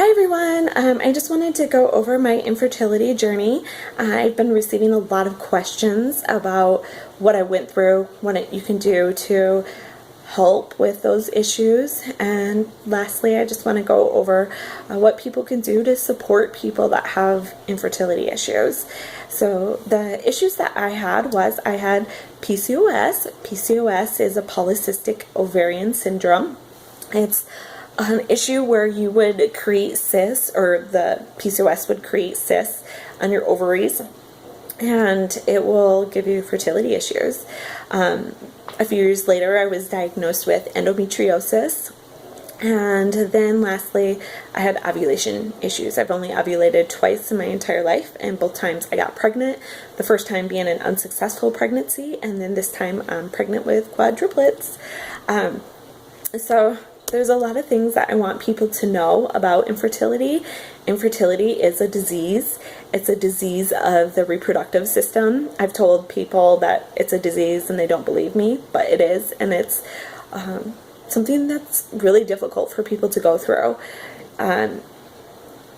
Hi everyone, I just wanted to go over my infertility journey. I've been receiving a lot of questions about what I went through, you can do to help with those issues, and lastly I just want to go over what people can do to support people that have infertility issues. So the issues that I had was I had PCOS. PCOS is a polycystic ovarian syndrome. It's an issue where you would create cysts, or the PCOS would create cysts on your ovaries, and it will give you fertility issues. A few years later, I was diagnosed with endometriosis, and then lastly, I had ovulation issues. I've only ovulated twice in my entire life, and both times I got pregnant. The first time being an unsuccessful pregnancy, and then this time I'm pregnant with quadruplets. So there's a lot of things that I want people to know about infertility. Infertility is a disease. It's a disease of the reproductive system. I've told people that it's a disease and they don't believe me, but it is, and it's something that's really difficult for people to go through.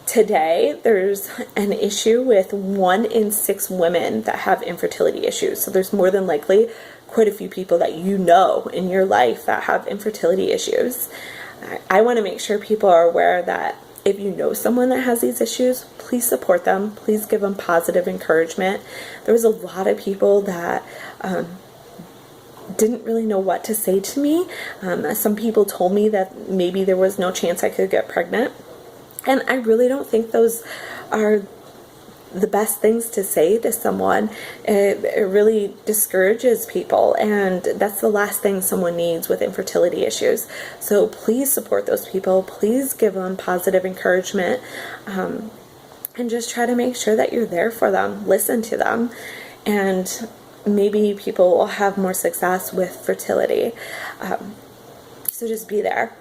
Today, there's an issue with 1 in 6 women that have infertility issues. So there's more than likely quite a few people that you know in your life that have infertility issues. I want to make sure people are aware that if you know someone that has these issues, please support them. Please give them positive encouragement. There was a lot of people that didn't really know what to say to me. Some people told me that maybe there was no chance I could get pregnant. And I really don't think those are the best things to say to someone. It really discourages people, and that's the last thing someone needs with infertility issues. So please support those people. Please give them positive encouragement, and just try to make sure that you're there for them. Listen to them, and maybe people will have more success with fertility. So just be there.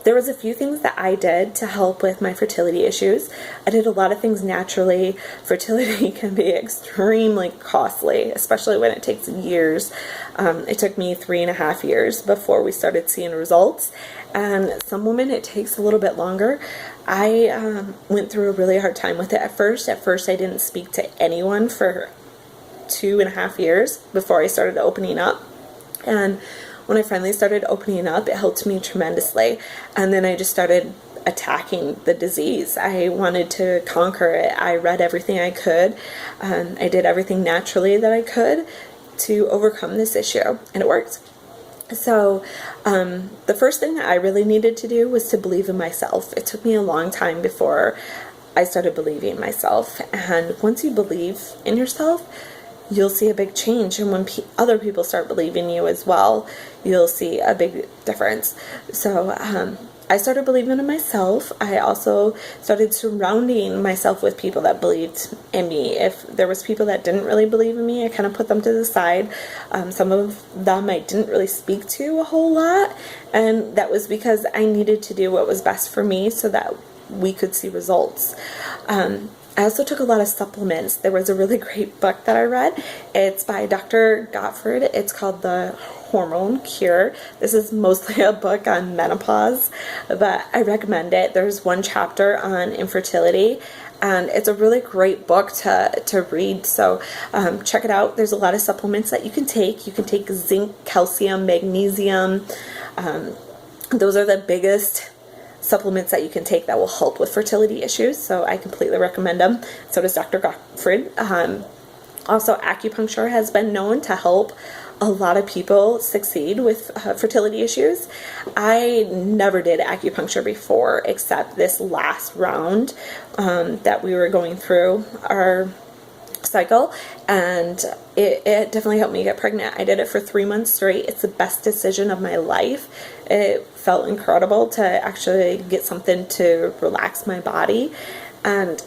There was a few things that I did to help with my fertility issues. I did a lot of things naturally. Fertility can be extremely costly, especially when it takes years. It took me 3.5 years before we started seeing results, and some women it takes a little bit longer. I went through a really hard time with it at first. At first I didn't speak to anyone for 2.5 years before I started opening up, and when I finally started opening up, it helped me tremendously. And then I just started attacking the disease. I wanted to conquer it. I read everything I could. I did everything naturally that I could to overcome this issue, and it worked. So the first thing that I really needed to do was to believe in myself. It took me a long time before I started believing in myself. And once you believe in yourself, you'll see a big change, and when other people start believing you as well, you'll see a big difference. So I started believing in myself. I also started surrounding myself with people that believed in me. If there was people that didn't really believe in me, I kind of put them to the side. Some of them I didn't really speak to a whole lot, and that was because I needed to do what was best for me so that we could see results. I also took a lot of supplements. There was a really great book that I read. It's by Dr. Gottfried. It's called The Hormone Cure. This is mostly a book on menopause, but I recommend it. There's one chapter on infertility, and it's a really great book to read. So check it out. There's a lot of supplements that you can take. You can take zinc, calcium, magnesium. Those are the biggest supplements that you can take that will help with fertility issues, so I completely recommend them. So does Dr. Gottfried. Also, acupuncture has been known to help a lot of people succeed with fertility issues. I never did acupuncture before, except this last round that we were going through our cycle, and it definitely helped me get pregnant. I did it for 3 months straight. It's the best decision of my life. It felt incredible to actually get something to relax my body, and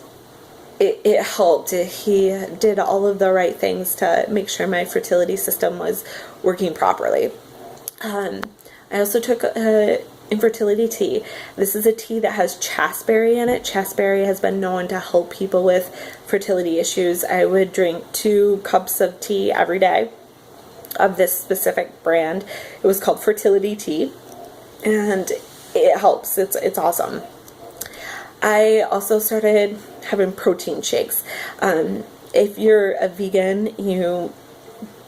it helped. He did all of the right things to make sure my fertility system was working properly. I also took infertility tea. This is a tea that has chasteberry in it. Chasteberry has been known to help people with fertility issues. I would drink 2 cups of tea every day of this specific brand. It was called fertility tea, and it helps. It's awesome. I also started having protein shakes. If you're a vegan, you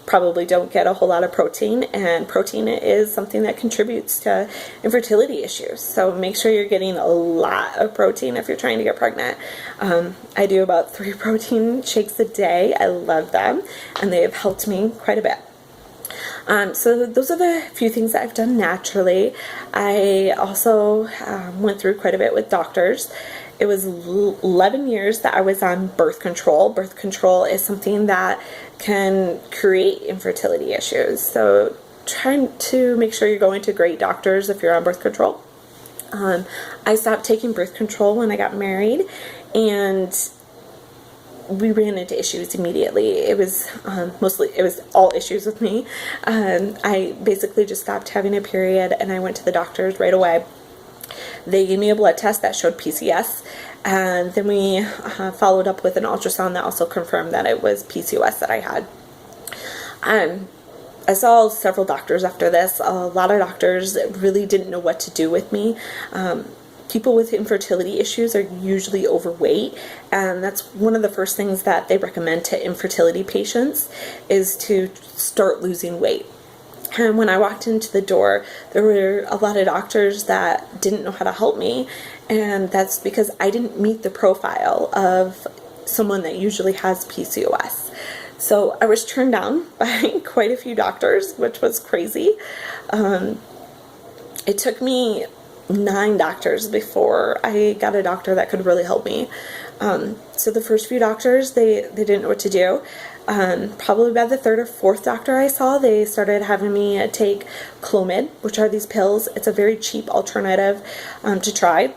probably don't get a whole lot of protein, and protein is something that contributes to infertility issues. So make sure you're getting a lot of protein if you're trying to get pregnant. I do about 3 protein shakes a day. I love them, and they have helped me quite a bit. So those are the few things that I've done naturally. I also went through quite a bit with doctors. It was 11 years that I was on birth control. Birth control is something that can create infertility issues. So try to make sure you're going to great doctors if you're on birth control. I stopped taking birth control when I got married, and we ran into issues immediately. It was all issues with me. I basically just stopped having a period, and I went to the doctors right away. They gave me a blood test that showed PCS, and then we followed up with an ultrasound that also confirmed that it was PCOS that I had. I saw several doctors after this. A lot of doctors really didn't know what to do with me. People with infertility issues are usually overweight, and that's one of the first things that they recommend to infertility patients is to start losing weight. And when I walked into the door, there were a lot of doctors that didn't know how to help me, and that's because I didn't meet the profile of someone that usually has PCOS. So I was turned down by quite a few doctors, which was crazy. It took me 9 doctors before I got a doctor that could really help me. So the first few doctors, they didn't know what to do. Probably by the 3rd or 4th doctor I saw, they started having me take Clomid, which are these pills. It's a very cheap alternative to try.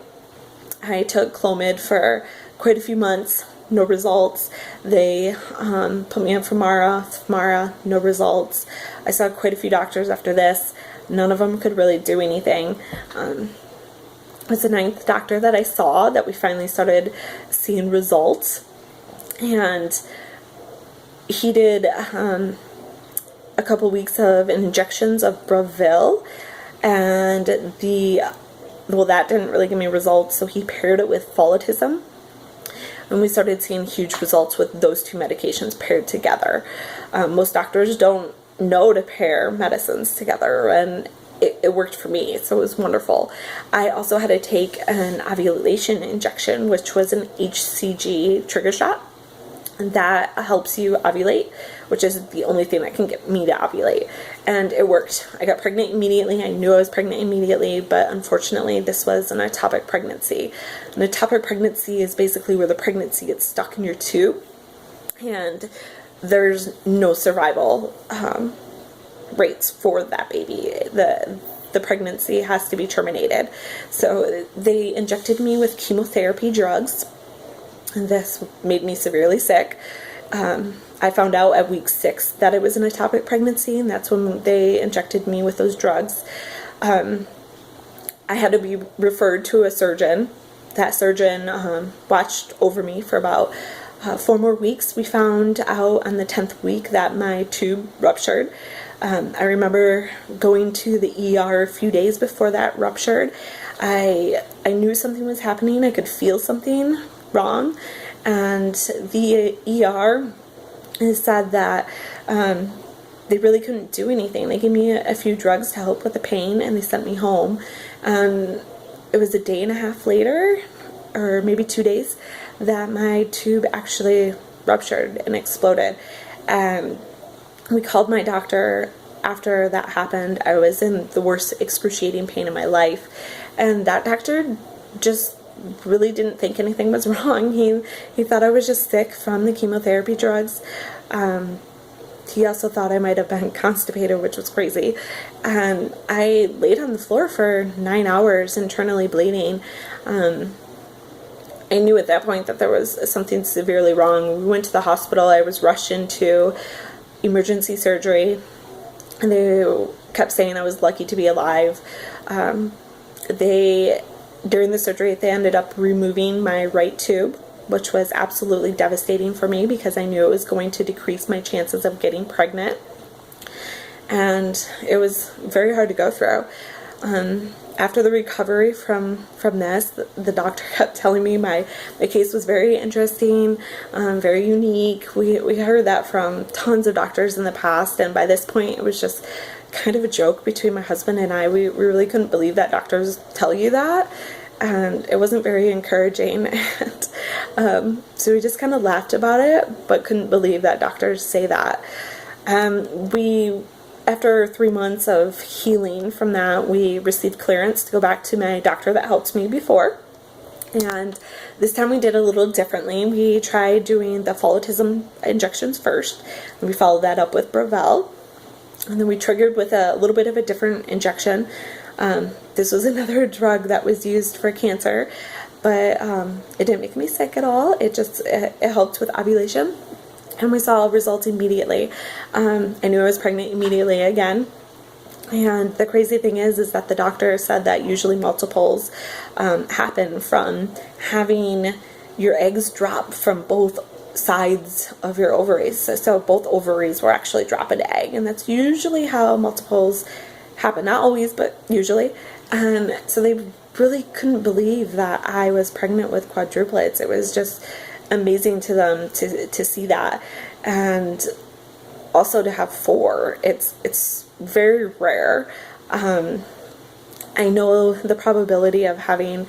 I took Clomid for quite a few months, no results. They put me on Femara, no results. I saw quite a few doctors after this. None of them could really do anything. It was the 9th doctor that I saw that we finally started seeing results, and he did a couple weeks of injections of Bravil, and that didn't really give me results, so he paired it with Follitism, and we started seeing huge results with those 2 medications paired together. Most doctors don't know to pair medicines together, and it worked for me, so it was wonderful. I also had to take an ovulation injection, which was an HCG trigger shot. That helps you ovulate, which is the only thing that can get me to ovulate. And it worked. I got pregnant immediately. I knew I was pregnant immediately, but unfortunately this was an ectopic pregnancy. An ectopic pregnancy is basically where the pregnancy gets stuck in your tube, and there's no survival rates for that baby. The pregnancy has to be terminated. So they injected me with chemotherapy drugs, and this made me severely sick. I found out at week 6 that it was an ectopic pregnancy, and that's when they injected me with those drugs. I had to be referred to a surgeon. That surgeon watched over me for about 4 more weeks. We found out on the 10th week that my tube ruptured. I remember going to the ER a few days before that ruptured. I knew something was happening. I could feel something wrong, and the ER said that they really couldn't do anything. They gave me a few drugs to help with the pain, and they sent me home. It was a day and a half later, or maybe 2 days, that my tube actually ruptured and exploded. We called my doctor after that happened. I was in the worst excruciating pain in my life, and that doctor just really didn't think anything was wrong. He thought I was just sick from the chemotherapy drugs. He also thought I might have been constipated, which was crazy. And I laid on the floor for 9 hours internally bleeding. I knew at that point that there was something severely wrong. We went to the hospital. I was rushed into emergency surgery, and they kept saying I was lucky to be alive. During the surgery, they ended up removing my right tube, which was absolutely devastating for me because I knew it was going to decrease my chances of getting pregnant. And it was very hard to go through. after the recovery from this, the doctor kept telling me my case was very interesting, very unique. We heard that from tons of doctors in the past, and by this point it was just kind of a joke between my husband and I. We really couldn't believe that doctors tell you that, and it wasn't very encouraging. And so we just kind of laughed about it, but couldn't believe that doctors say that. After 3 months of healing from that, we received clearance to go back to my doctor that helped me before. And this time we did a little differently. We tried doing the follicism injections first, and we followed that up with Brevel. And then we triggered with a little bit of a different injection. This was another drug that was used for cancer, but it didn't make me sick at all. It helped with ovulation. And we saw results immediately. I knew I was pregnant immediately again. And the crazy thing is that the doctor said that usually multiples happen from having your eggs drop from both sides of your ovaries. So both ovaries will actually drop an egg. And that's usually how multiples happen. Not always, but usually. And so they really couldn't believe that I was pregnant with quadruplets. It was just amazing to them to see that, and also to have 4. It's very rare. I know the probability of having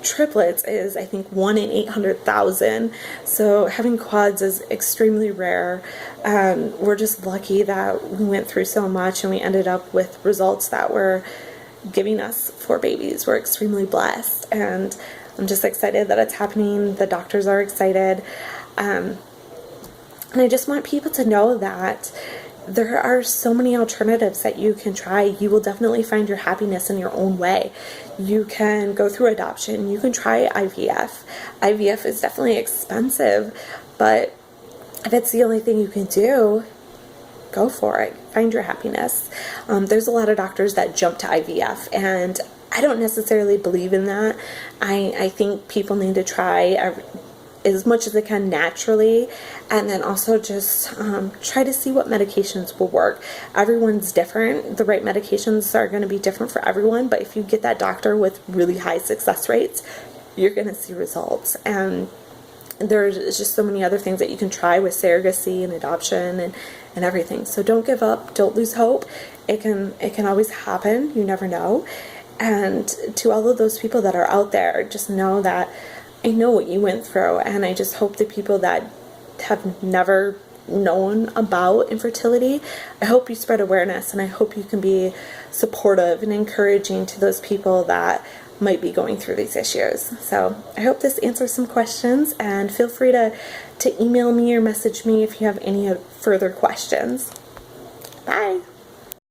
triplets is, I think, 1 in 800,000. So having quads is extremely rare. We're just lucky that we went through so much and we ended up with results that were giving us 4 babies. We're extremely blessed, and I'm just excited that it's happening. The doctors are excited. And I just want people to know that there are so many alternatives that you can try. You will definitely find your happiness in your own way. You can go through adoption. You can try IVF. IVF is definitely expensive, but if it's the only thing you can do, go for it. Find your happiness. There's a lot of doctors that jump to IVF, and I don't necessarily believe in that. I think people need to try as much as they can naturally, and then also just try to see what medications will work. Everyone's different. The right medications are going to be different for everyone, but if you get that doctor with really high success rates, you're going to see results. And there's just so many other things that you can try with surrogacy and adoption and everything. So don't give up. Don't lose hope. It can always happen. You never know. And to all of those people that are out there, just know that I know what you went through, and I just hope the people that have never known about infertility, I hope you spread awareness, and I hope you can be supportive and encouraging to those people that might be going through these issues. So I hope this answers some questions, and feel free to email me or message me if you have any further questions. Bye!